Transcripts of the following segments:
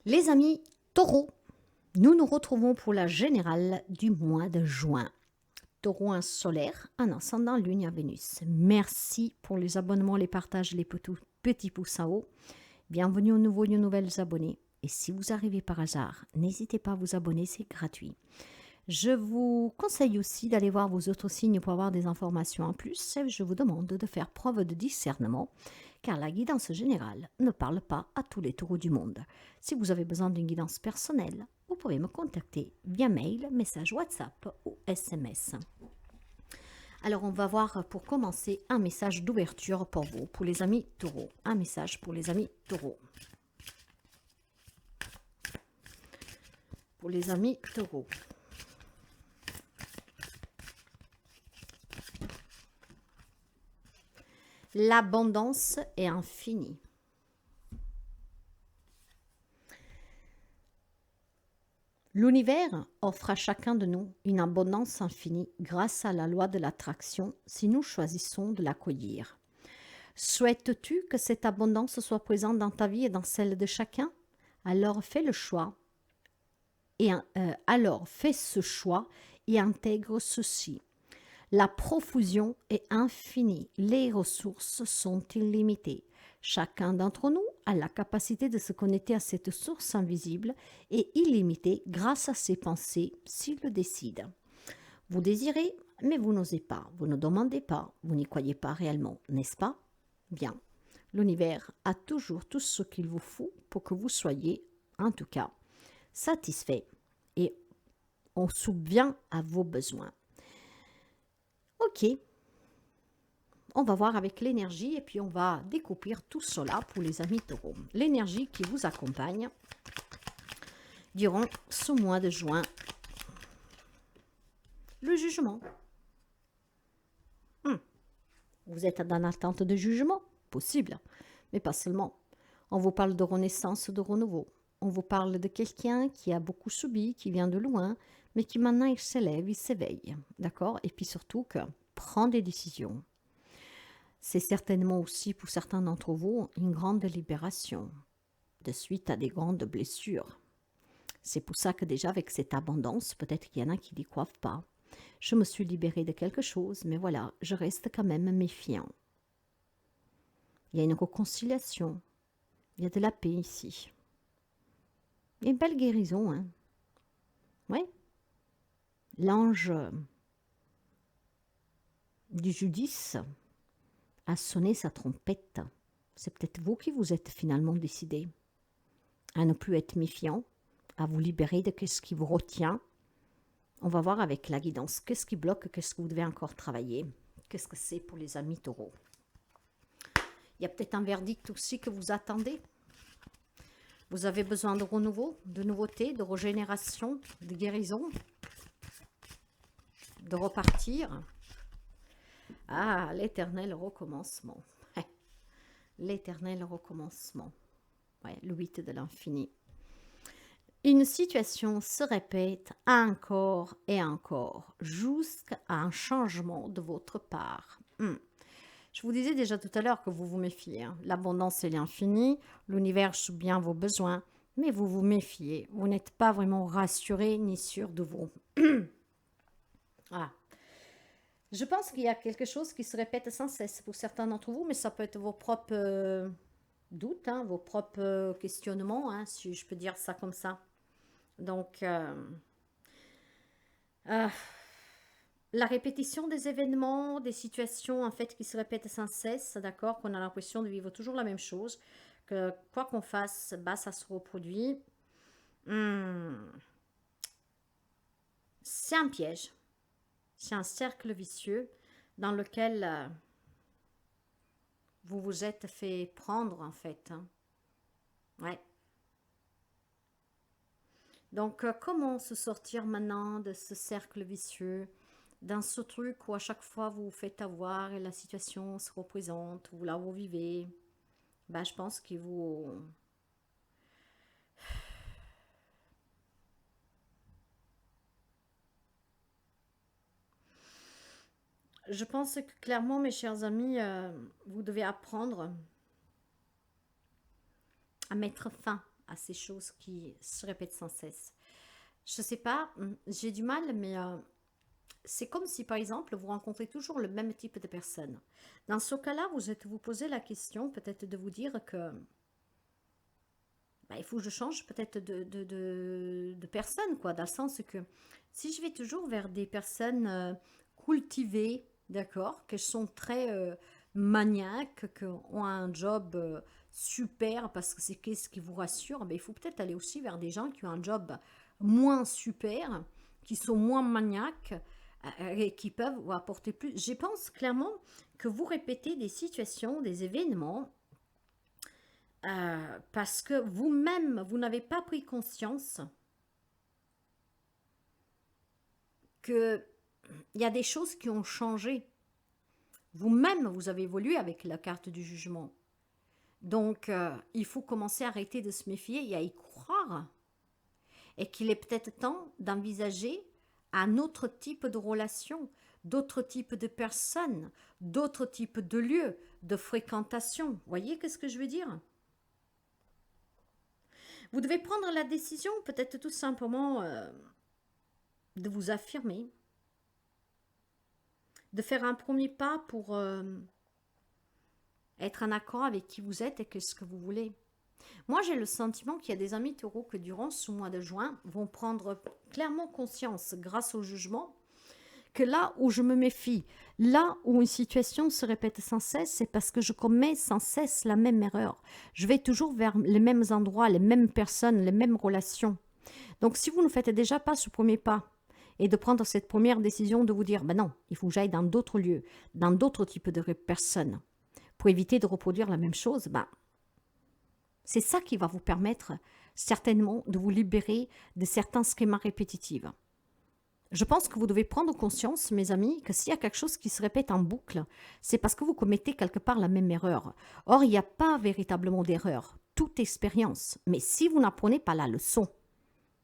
Les amis taureaux, nous nous retrouvons pour la générale du mois de juin. Taureau un solaire, un ascendant lune à Vénus. Merci pour les abonnements, les partages, les petits pouces en haut. Bienvenue aux nouveaux et aux nouvelles abonnés. Et si vous arrivez par hasard, n'hésitez pas à vous abonner, c'est gratuit. Je vous conseille aussi d'aller voir vos autres signes pour avoir des informations en plus. Je vous demande de faire preuve de discernement, car la guidance générale ne parle pas à tous les taureaux du monde. Si vous avez besoin d'une guidance personnelle, vous pouvez me contacter via mail, message WhatsApp ou SMS. Alors on va voir pour commencer un message d'ouverture pour vous, pour les amis taureaux. Un message pour les amis taureaux. Pour les amis taureaux. L'abondance est infinie. L'univers offre à chacun de nous une abondance infinie grâce à la loi de l'attraction si nous choisissons de l'accueillir. Souhaites-tu que cette abondance soit présente dans ta vie et dans celle de chacun? Alors fais le choix. Alors fais ce choix et intègre ceci. La profusion est infinie, les ressources sont illimitées. Chacun d'entre nous a la capacité de se connecter à cette source invisible et illimitée grâce à ses pensées s'il le décide. Vous désirez, mais vous n'osez pas, vous ne demandez pas, vous n'y croyez pas réellement, n'est-ce pas? Bien, l'univers a toujours tout ce qu'il vous faut pour que vous soyez, en tout cas, satisfait et on subvient à vos besoins. Ok, on va voir avec l'énergie et puis on va découvrir tout cela pour les amis taureaux. L'énergie qui vous accompagne durant ce mois de juin. Le jugement. Vous êtes dans l'attente de jugement? Possible, mais pas seulement. On vous parle de renaissance, de renouveau. On vous parle de quelqu'un qui a beaucoup subi, qui vient de loin, mais qui maintenant il s'élève, il s'éveille. D'accord? Et puis surtout que prend des décisions. C'est certainement aussi pour certains d'entre vous une grande libération de suite à des grandes blessures. C'est pour ça que déjà avec cette abondance, peut-être qu'il y en a qui n'y croient pas. Je me suis libérée de quelque chose, mais voilà, je reste quand même méfiant. Il y a une réconciliation, il y a de la paix ici. Il y a une belle guérison, hein. Oui. L'ange du judice a sonné sa trompette. C'est peut-être vous qui vous êtes finalement décidé à ne plus être méfiant, à vous libérer de ce qui vous retient. On va voir avec la guidance, qu'est-ce qui bloque, qu'est-ce que vous devez encore travailler, qu'est-ce que c'est pour les amis taureaux. Il y a peut-être un verdict aussi que vous attendez. Vous avez besoin de renouveau, de nouveauté, de régénération, de guérison, de repartir. Ah, l'éternel recommencement. L'éternel recommencement. Ouais, le 8 de l'infini. Une situation se répète encore et encore, jusqu'à un changement de votre part. Je vous disais déjà tout à l'heure que vous vous méfiez. Hein. L'abondance est l'infini, l'univers suit bien vos besoins, mais vous vous méfiez. Vous n'êtes pas vraiment rassuré ni sûr de vous. Ah. Je pense qu'il y a quelque chose qui se répète sans cesse pour certains d'entre vous, mais ça peut être vos propres doutes, hein, vos propres questionnements, hein, si je peux dire ça comme ça. Donc, la répétition des événements, des situations en fait qui se répètent sans cesse, d'accord, qu'on a l'impression de vivre toujours la même chose, que quoi qu'on fasse, bah, ça se reproduit. C'est un piège, c'est un cercle vicieux dans lequel vous vous êtes fait prendre en fait. Hein. Ouais. Donc, comment se sortir maintenant de ce cercle vicieux, dans ce truc où à chaque fois vous vous faites avoir et la situation se représente, ou là où vous vivez, ben, je pense que vous... Je pense que clairement, mes chers amis, vous devez apprendre à mettre fin à ces choses qui se répètent sans cesse. Je sais pas, j'ai du mal, mais c'est comme si, par exemple, vous rencontrez toujours le même type de personne. Dans ce cas-là, vous posez la question peut-être de vous dire que bah, il faut que je change peut-être de personne, quoi, dans le sens que si je vais toujours vers des personnes cultivées, d'accord, qui sont très maniaques, qui ont un job super parce que c'est ce qui vous rassure, ben, il faut peut-être aller aussi vers des gens qui ont un job moins super, qui sont moins maniaques et qui peuvent vous apporter plus. Je pense clairement que vous répétez des situations, des événements parce que vous-même, vous n'avez pas pris conscience qu'il y a des choses qui ont changé. Vous-même, vous avez évolué avec la carte du jugement. Donc, il faut commencer à arrêter de se méfier et à y croire. Et qu'il est peut-être temps d'envisager un autre type de relation, d'autres types de personnes, d'autres types de lieux, de fréquentation. Vous voyez qu'est-ce que je veux dire? Vous devez prendre la décision, peut-être tout simplement, de vous affirmer, de faire un premier pas pour être en accord avec qui vous êtes et ce que vous voulez. Moi, j'ai le sentiment qu'il y a des amis taureaux que durant ce mois de juin vont prendre clairement conscience, grâce au jugement, que là où je me méfie, là où une situation se répète sans cesse, c'est parce que je commets sans cesse la même erreur. Je vais toujours vers les mêmes endroits, les mêmes personnes, les mêmes relations. Donc si vous ne faites déjà pas ce premier pas et de prendre cette première décision de vous dire, ben non, il faut que j'aille dans d'autres lieux, dans d'autres types de personnes, pour éviter de reproduire la même chose, ben, c'est ça qui va vous permettre certainement de vous libérer de certains schémas répétitifs. Je pense que vous devez prendre conscience, mes amis, que s'il y a quelque chose qui se répète en boucle, c'est parce que vous commettez quelque part la même erreur. Or, il n'y a pas véritablement d'erreur, toute expérience. Mais si vous n'apprenez pas la leçon,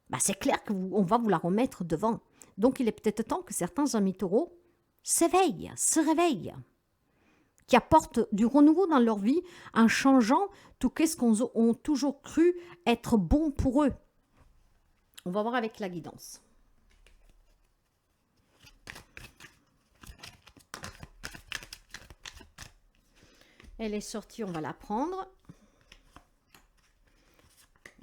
bah c'est clair qu'on va vous la remettre devant. Donc, il est peut-être temps que certains amis taureaux s'éveillent, se réveillent, qui apportent du renouveau dans leur vie en changeant tout ce qu'on a toujours cru être bon pour eux. On va voir avec la guidance. Elle est sortie, on va la prendre.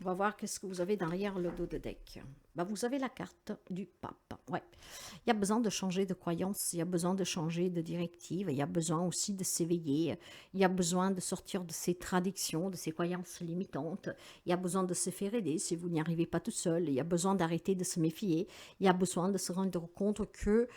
On va voir qu'est-ce que vous avez derrière le dos de deck. Bah, vous avez la carte du pape. Ouais. Il y a besoin de changer de croyance, il y a besoin de changer de directive, il y a besoin aussi de s'éveiller, il y a besoin de sortir de ces traditions, de ces croyances limitantes, il y a besoin de se faire aider si vous n'y arrivez pas tout seul, il y a besoin d'arrêter de se méfier, il y a besoin de se rendre compte que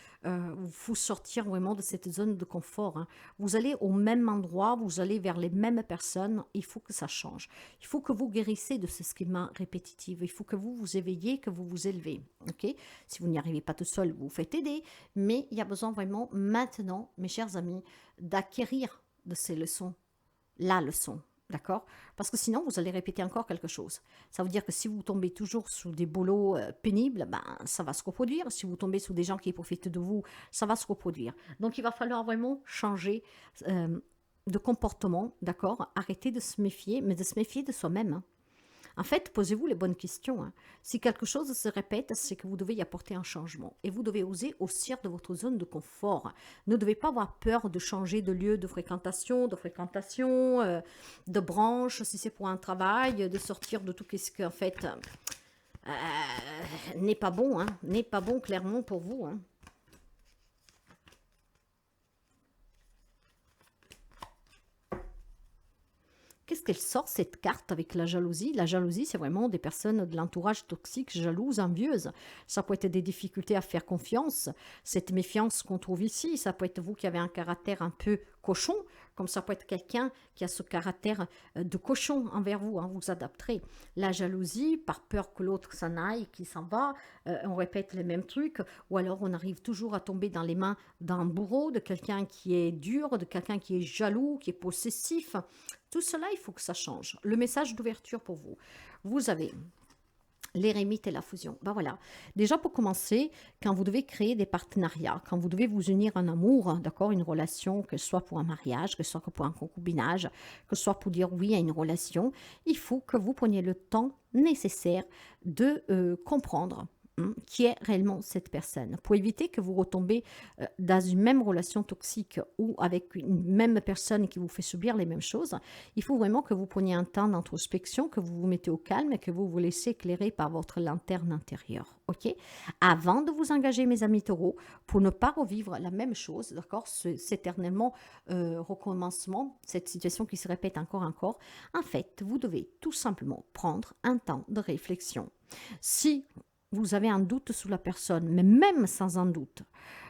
faut sortir vraiment de cette zone de confort. Hein. Vous allez au même endroit, vous allez vers les mêmes personnes, il faut que ça change. Il faut que vous guérissez de ce schéma répétitif, il faut que vous vous éveillez, que vous vous élevez. Okay? Si vous n'y arrivez pas tout seul, vous vous faites aider, mais il y a besoin vraiment maintenant, mes chers amis, d'acquérir de ces leçons, la leçon. D'accord? Parce que sinon, vous allez répéter encore quelque chose. Ça veut dire que si vous tombez toujours sous des boulots pénibles, ben, ça va se reproduire. Si vous tombez sous des gens qui profitent de vous, ça va se reproduire. Donc, il va falloir vraiment changer de comportement, d'accord? Arrêter de se méfier, mais de se méfier de soi-même. Hein. En fait, posez-vous les bonnes questions. Hein. Si quelque chose se répète, c'est que vous devez y apporter un changement. Et vous devez oser sortir de votre zone de confort. Ne devez pas avoir peur de changer de lieu de fréquentation, de branche, si c'est pour un travail, de sortir de tout ce qui, en fait, n'est pas bon. Hein, n'est pas bon, clairement, pour vous. Hein. Qu'est-ce qu'elle sort, cette carte, avec la jalousie? La jalousie, c'est vraiment des personnes de l'entourage toxique, jalouses, envieuses. Ça peut être des difficultés à faire confiance. Cette méfiance qu'on trouve ici, ça peut être vous qui avez un caractère un peu cochon, comme ça peut être quelqu'un qui a ce caractère de cochon envers vous, hein, vous adapterez. La jalousie, par peur que l'autre s'en aille, qu'il s'en va, on répète les mêmes trucs, ou alors on arrive toujours à tomber dans les mains d'un bourreau, de quelqu'un qui est dur, de quelqu'un qui est jaloux, qui est possessif. Tout cela, il faut que ça change. Le message d'ouverture pour vous. Vous avez L'érémite et la fusion. Ben voilà. Déjà pour commencer, quand vous devez créer des partenariats, quand vous devez vous unir en amour, d'accord, une relation, que ce soit pour un mariage, que ce soit pour un concubinage, que ce soit pour dire oui à une relation, il faut que vous preniez le temps nécessaire de comprendre qui est réellement cette personne, pour éviter que vous retombez dans une même relation toxique ou avec une même personne qui vous fait subir les mêmes choses. Il faut vraiment que vous preniez un temps d'introspection, que vous vous mettez au calme et que vous vous laissez éclairer par votre lanterne intérieure, ok? Avant de vous engager, mes amis taureaux, pour ne pas revivre la même chose, d'accord? Cet éternellement recommencement, cette situation qui se répète encore, en fait, vous devez tout simplement prendre un temps de réflexion. Si vous avez un doute sur la personne, mais même sans un doute,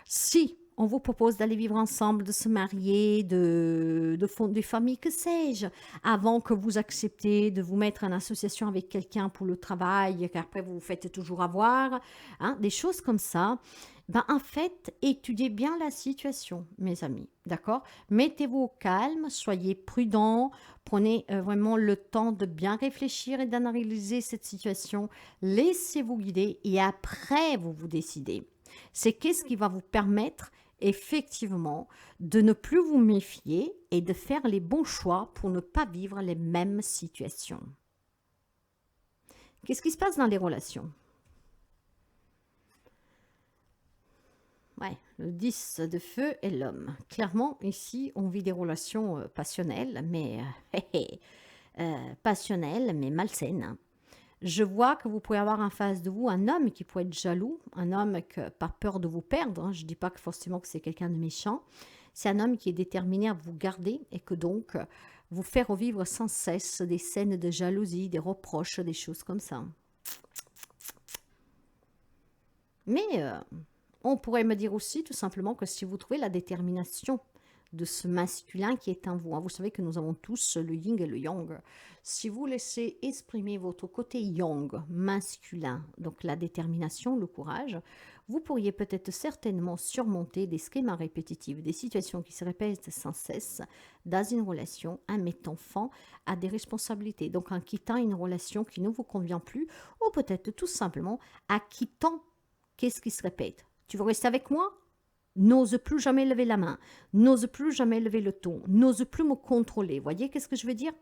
si on vous propose d'aller vivre ensemble, de se marier, de fonder des familles, que sais-je, avant que vous acceptez de vous mettre en association avec quelqu'un pour le travail, qu'après vous vous faites toujours avoir, hein, des choses comme ça, ben en fait, étudiez bien la situation, mes amis, d'accord? Mettez-vous au calme, soyez prudents, prenez vraiment le temps de bien réfléchir et d'analyser cette situation, laissez-vous guider et après vous vous décidez. C'est qu'est-ce qui va vous permettre effectivement de ne plus vous méfier et de faire les bons choix pour ne pas vivre les mêmes situations. Qu'est-ce qui se passe dans les relations? Ouais, le 10 de feu et l'homme. Clairement, ici, on vit des relations passionnelles, mais passionnelles, mais malsaines. Je vois que vous pouvez avoir en face de vous un homme qui peut être jaloux, un homme que, par peur de vous perdre, hein, je ne dis pas que forcément que c'est quelqu'un de méchant, c'est un homme qui est déterminé à vous garder et que donc vous faire revivre sans cesse des scènes de jalousie, des reproches, des choses comme ça. Mais on pourrait me dire aussi tout simplement que si vous trouvez la détermination de ce masculin qui est en vous, hein, vous savez que nous avons tous le yin et le yang, si vous laissez exprimer votre côté yang, masculin, donc la détermination, le courage, vous pourriez peut-être certainement surmonter des schémas répétitifs, des situations qui se répètent sans cesse dans une relation en mettant fin à des responsabilités, donc en quittant une relation qui ne vous convient plus, ou peut-être tout simplement en quittant. Qu'est-ce qui se répète? Tu veux rester avec moi? N'ose plus jamais lever la main, n'ose plus jamais lever le ton, n'ose plus me contrôler. Voyez qu'est-ce que je veux dire?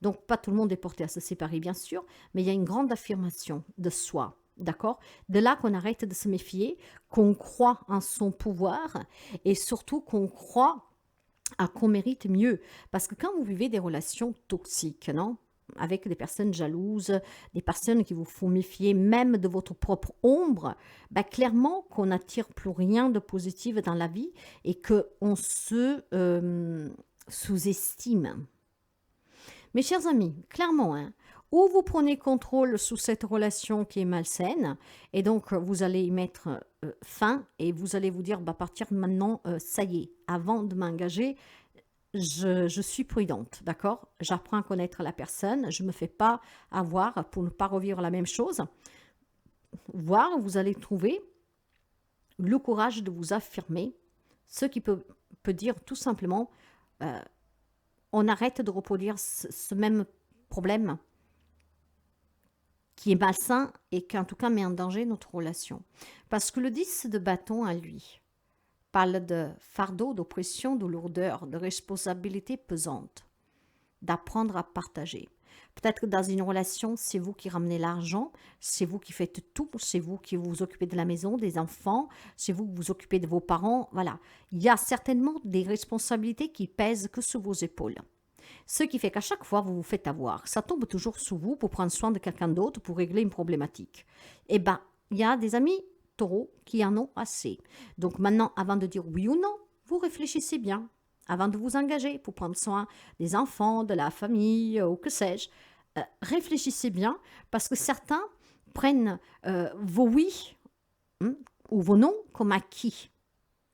Donc, pas tout le monde est porté à se séparer, bien sûr, mais il y a une grande affirmation de soi, d'accord? De là qu'on arrête de se méfier, qu'on croit en son pouvoir et surtout qu'on croit à qu'on mérite mieux. Parce que quand vous vivez des relations toxiques, non? Avec des personnes jalouses, des personnes qui vous font méfier même de votre propre ombre, bah clairement qu'on n'attire plus rien de positif dans la vie et qu'on se sous-estime. Mes chers amis, clairement, hein, ou vous prenez contrôle sous cette relation qui est malsaine, et donc vous allez y mettre fin, et vous allez vous dire, bah, à partir de maintenant, ça y est, avant de m'engager, je suis prudente, d'accord? J'apprends à connaître la personne, je ne me fais pas avoir pour ne pas revivre la même chose. Voire, vous allez trouver le courage de vous affirmer, ce qui peut dire tout simplement, on arrête de reproduire ce même problème qui est malsain et qui en tout cas met en danger notre relation. Parce que le 10 de bâton à lui parle de fardeau, d'oppression, de lourdeur, de responsabilité pesante, d'apprendre à partager. Peut-être que dans une relation, c'est vous qui ramenez l'argent, c'est vous qui faites tout, c'est vous qui vous occupez de la maison, des enfants, c'est vous qui vous occupez de vos parents, voilà. Il y a certainement des responsabilités qui pèsent que sur vos épaules. Ce qui fait qu'à chaque fois, vous vous faites avoir. Ça tombe toujours sur vous pour prendre soin de quelqu'un d'autre, pour régler une problématique. Eh bien, il y a des amis taureaux qui en ont assez. Donc maintenant, avant de dire oui ou non, vous réfléchissez bien. Avant de vous engager pour prendre soin des enfants, de la famille, ou que sais-je, réfléchissez bien parce que certains prennent vos oui ou vos non comme acquis.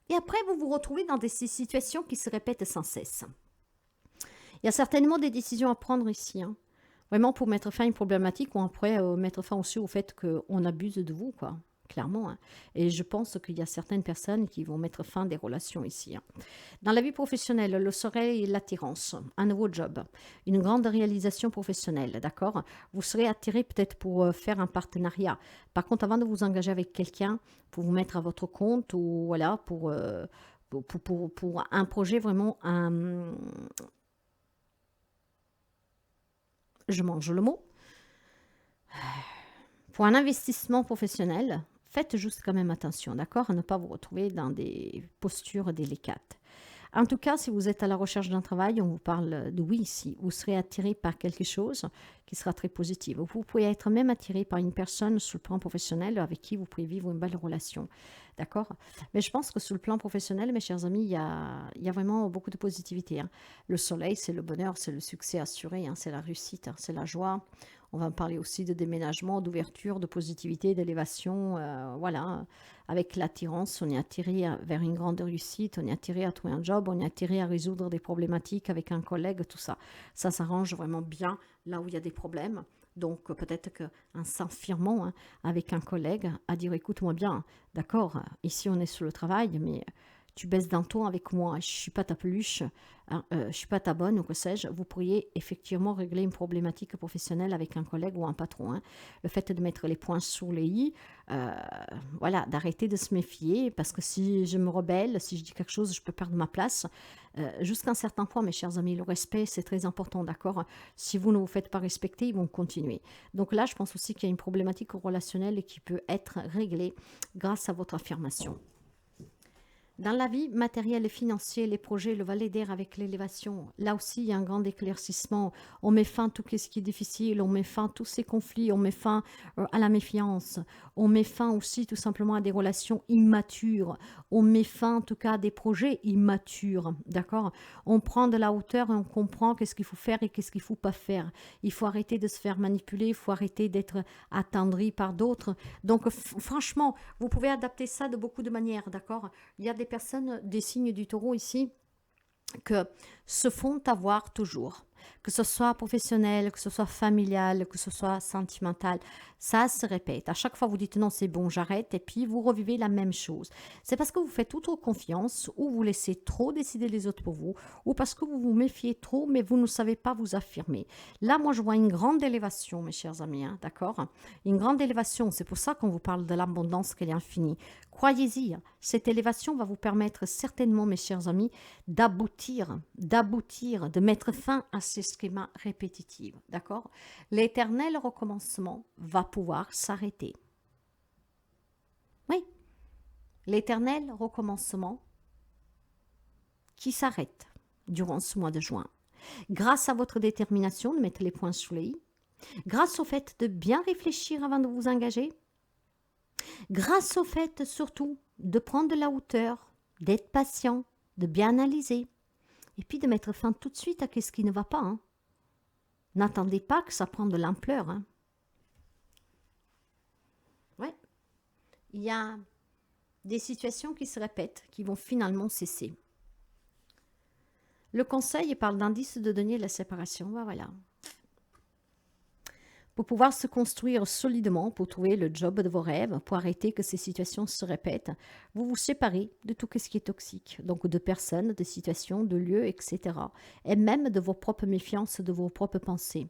Et après, vous vous retrouvez dans des situations qui se répètent sans cesse. Il y a certainement des décisions à prendre ici, hein. Vraiment pour mettre fin à une problématique ou après mettre fin aussi au fait qu'on abuse de vous, quoi. clairement. Hein. Et je pense qu'il y a certaines personnes qui vont mettre fin à des relations ici. Hein. Dans la vie professionnelle, le soleil et l'attirance, un nouveau job, une grande réalisation professionnelle, d'accord? Vous serez attiré peut-être pour faire un partenariat. Par contre, avant de vous engager avec quelqu'un, pour vous mettre à votre compte ou voilà, pour un projet vraiment, je mange le mot, pour un investissement professionnel, faites juste quand même attention, d'accord, à ne pas vous retrouver dans des postures délicates. En tout cas, si vous êtes à la recherche d'un travail, on vous parle de oui ici. Vous serez attiré par quelque chose qui sera très positif. Vous pouvez être même attiré par une personne sur le plan professionnel avec qui vous pouvez vivre une belle relation. D'accord? Mais je pense que sur le plan professionnel, mes chers amis, il y a vraiment beaucoup de positivité. Hein. Le soleil, c'est le bonheur, c'est le succès assuré, hein, c'est la réussite, hein, c'est la joie. On va parler aussi de déménagement, d'ouverture, de positivité, d'élévation. Voilà. Avec l'attirance, on est attiré vers une grande réussite, on est attiré à trouver un job, on est attiré à résoudre des problématiques avec un collègue, tout ça. Ça s'arrange vraiment bien là où il y a des problèmes. Donc peut-être qu'un s'affirmant hein, avec un collègue, à dire écoute-moi bien, d'accord, ici on est sur le travail, mais tu baisses d'un ton avec moi, je ne suis pas ta peluche, hein, je ne suis pas ta bonne ou que sais-je, vous pourriez effectivement régler une problématique professionnelle avec un collègue ou un patron. Hein. Le fait de mettre les points sur les i, voilà, d'arrêter de se méfier, parce que si je me rebelle, si je dis quelque chose, je peux perdre ma place. Jusqu'à un certain point, mes chers amis, le respect, c'est très important, d'accord? Si vous ne vous faites pas respecter, ils vont continuer. Donc là, je pense aussi qu'il y a une problématique relationnelle qui peut être réglée grâce à votre affirmation. Dans la vie matérielle et financière, les projets, le valet d'air avec l'élévation, là aussi, il y a un grand éclaircissement. On met fin à tout ce qui est difficile, on met fin à tous ces conflits, on met fin à la méfiance, on met fin aussi tout simplement à des relations immatures, on met fin en tout cas à des projets immatures, d'accord? On prend de la hauteur et on comprend qu'est-ce qu'il faut faire et qu'est-ce qu'il ne faut pas faire. Il faut arrêter de se faire manipuler, il faut arrêter d'être attendri par d'autres. Donc franchement, vous pouvez adapter ça de beaucoup de manières, d'accord? Il y a des personnes des signes du taureau ici que se font avoir toujours, que ce soit professionnel, que ce soit familial, que ce soit sentimental, ça se répète. À chaque fois, vous dites non, c'est bon, j'arrête, et puis vous revivez la même chose. C'est parce que vous faites trop confiance, ou vous laissez trop décider les autres pour vous, ou parce que vous vous méfiez trop, mais vous ne savez pas vous affirmer. Là, moi, je vois une grande élévation, mes chers amis, hein, d'accord? Une grande élévation, c'est pour ça qu'on vous parle de l'abondance qu'elle est infinie. Croyez-y, cette élévation va vous permettre certainement, mes chers amis, d'aboutir, de mettre fin à ces schémas répétitifs, d'accord? L'éternel recommencement va pouvoir s'arrêter. Oui, l'éternel recommencement qui s'arrête durant ce mois de juin. Grâce à votre détermination de mettre les points sur les i, grâce au fait de bien réfléchir avant de vous engager, grâce au fait surtout de prendre de la hauteur, d'être patient, de bien analyser, et puis de mettre fin tout de suite à ce qui ne va pas. Hein. N'attendez pas que ça prenne de l'ampleur. Hein. Ouais. Il y a des situations qui se répètent, qui vont finalement cesser. Le conseil parle d'indice de denier de la séparation. Voilà. Pour pouvoir se construire solidement, pour trouver le job de vos rêves, pour arrêter que ces situations se répètent, vous vous séparez de tout ce qui est toxique, donc de personnes, de situations, de lieux, etc. Et même de vos propres méfiances, de vos propres pensées,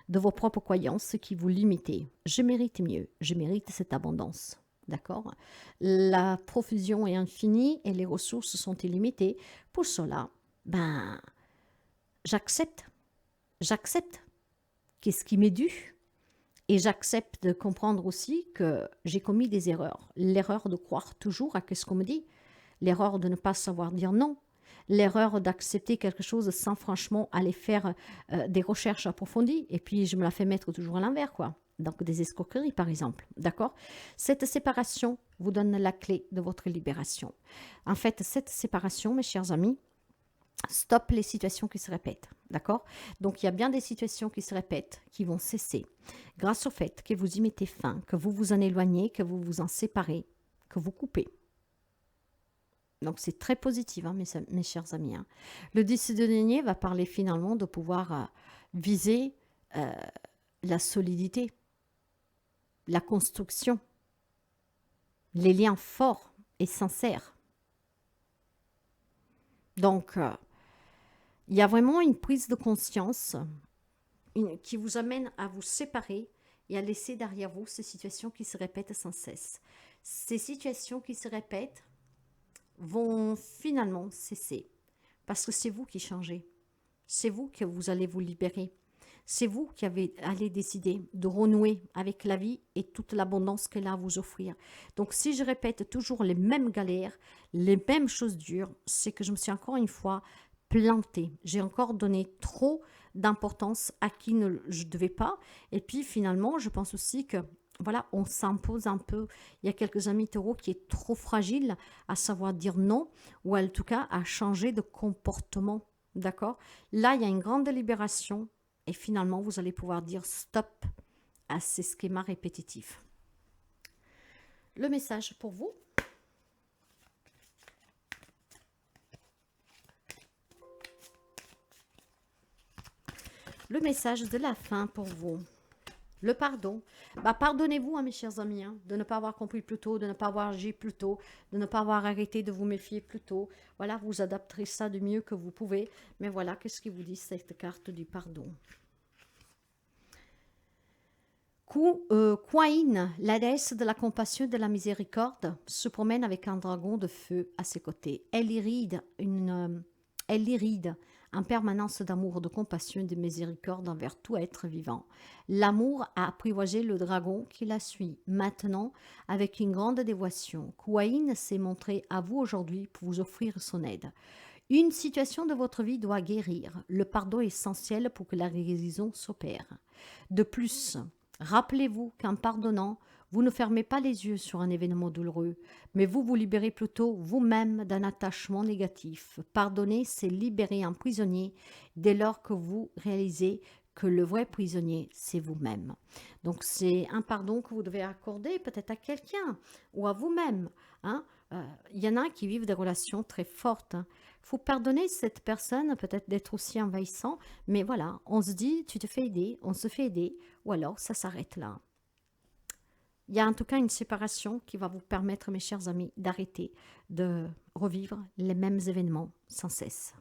de vos propres croyances qui vous limitent. Je mérite mieux, je mérite cette abondance. D'accord? La profusion est infinie et les ressources sont illimitées. Pour cela, j'accepte qu'est-ce qui m'est dû. Et j'accepte de comprendre aussi que j'ai commis des erreurs. L'erreur de croire toujours à ce qu'on me dit. L'erreur de ne pas savoir dire non. L'erreur d'accepter quelque chose sans franchement aller faire des recherches approfondies. Et puis, je me la fais mettre toujours à l'envers, quoi. Donc, des escroqueries, par exemple. D'accord? Cette séparation vous donne la clé de votre libération. En fait, cette séparation, mes chers amis, stop les situations qui se répètent, d'accord? Donc, il y a bien des situations qui se répètent, qui vont cesser, grâce au fait que vous y mettez fin, que vous vous en éloignez, que vous vous en séparez, que vous coupez. Donc, c'est très positif, hein, mes chers amis. Hein. Le 10 de denier va parler finalement de pouvoir viser la solidité, la construction. les liens forts et sincères. Donc, il y a vraiment une prise de conscience qui vous amène à vous séparer et à laisser derrière vous ces situations qui se répètent sans cesse. Ces situations qui se répètent vont finalement cesser parce que c'est vous qui changez. C'est vous que vous allez vous libérer. C'est vous qui allez décider de renouer avec la vie et toute l'abondance qu'elle a à vous offrir. Donc si je répète toujours les mêmes galères, les mêmes choses dures, c'est que je me suis encore une fois plantée. J'ai encore donné trop d'importance à qui je ne devais pas. Et puis finalement, je pense aussi que voilà, on s'impose un peu. Il y a quelques amis taureaux qui est trop fragile à savoir dire non ou en tout cas à changer de comportement. D'accord? Là, il y a une grande libération et finalement, vous allez pouvoir dire stop à ces schémas répétitifs. Le message pour vous. Le message de la fin pour vous. Le pardon. Pardonnez-vous, mes chers amis, de ne pas avoir compris plus tôt, de ne pas avoir agi plus tôt, de ne pas avoir arrêté de vous méfier plus tôt. Voilà, vous adapterez ça du mieux que vous pouvez. Mais voilà, qu'est-ce qui vous dit cette carte du pardon? Kuan, la déesse de la compassion et de la miséricorde, se promène avec un dragon de feu à ses côtés. Elle irride en permanence d'amour, de compassion et de miséricorde envers tout être vivant. L'amour a apprivoisé le dragon qui la suit. Maintenant, avec une grande dévotion, Kuan s'est montré à vous aujourd'hui pour vous offrir son aide. Une situation de votre vie doit guérir. Le pardon est essentiel pour que la guérison s'opère. De plus, rappelez-vous qu'en pardonnant, vous ne fermez pas les yeux sur un événement douloureux, mais vous vous libérez plutôt vous-même d'un attachement négatif. Pardonner, c'est libérer un prisonnier dès lors que vous réalisez que le vrai prisonnier, c'est vous-même. Donc c'est un pardon que vous devez accorder peut-être à quelqu'un ou à vous-même. Il y en a qui vivent des relations très fortes. Il faut pardonner cette personne, peut-être d'être aussi envahissant, mais voilà, on se dit, tu te fais aider, on se fait aider, ou alors ça s'arrête là. Il y a en tout cas une séparation qui va vous permettre, mes chers amis, d'arrêter de revivre les mêmes événements sans cesse.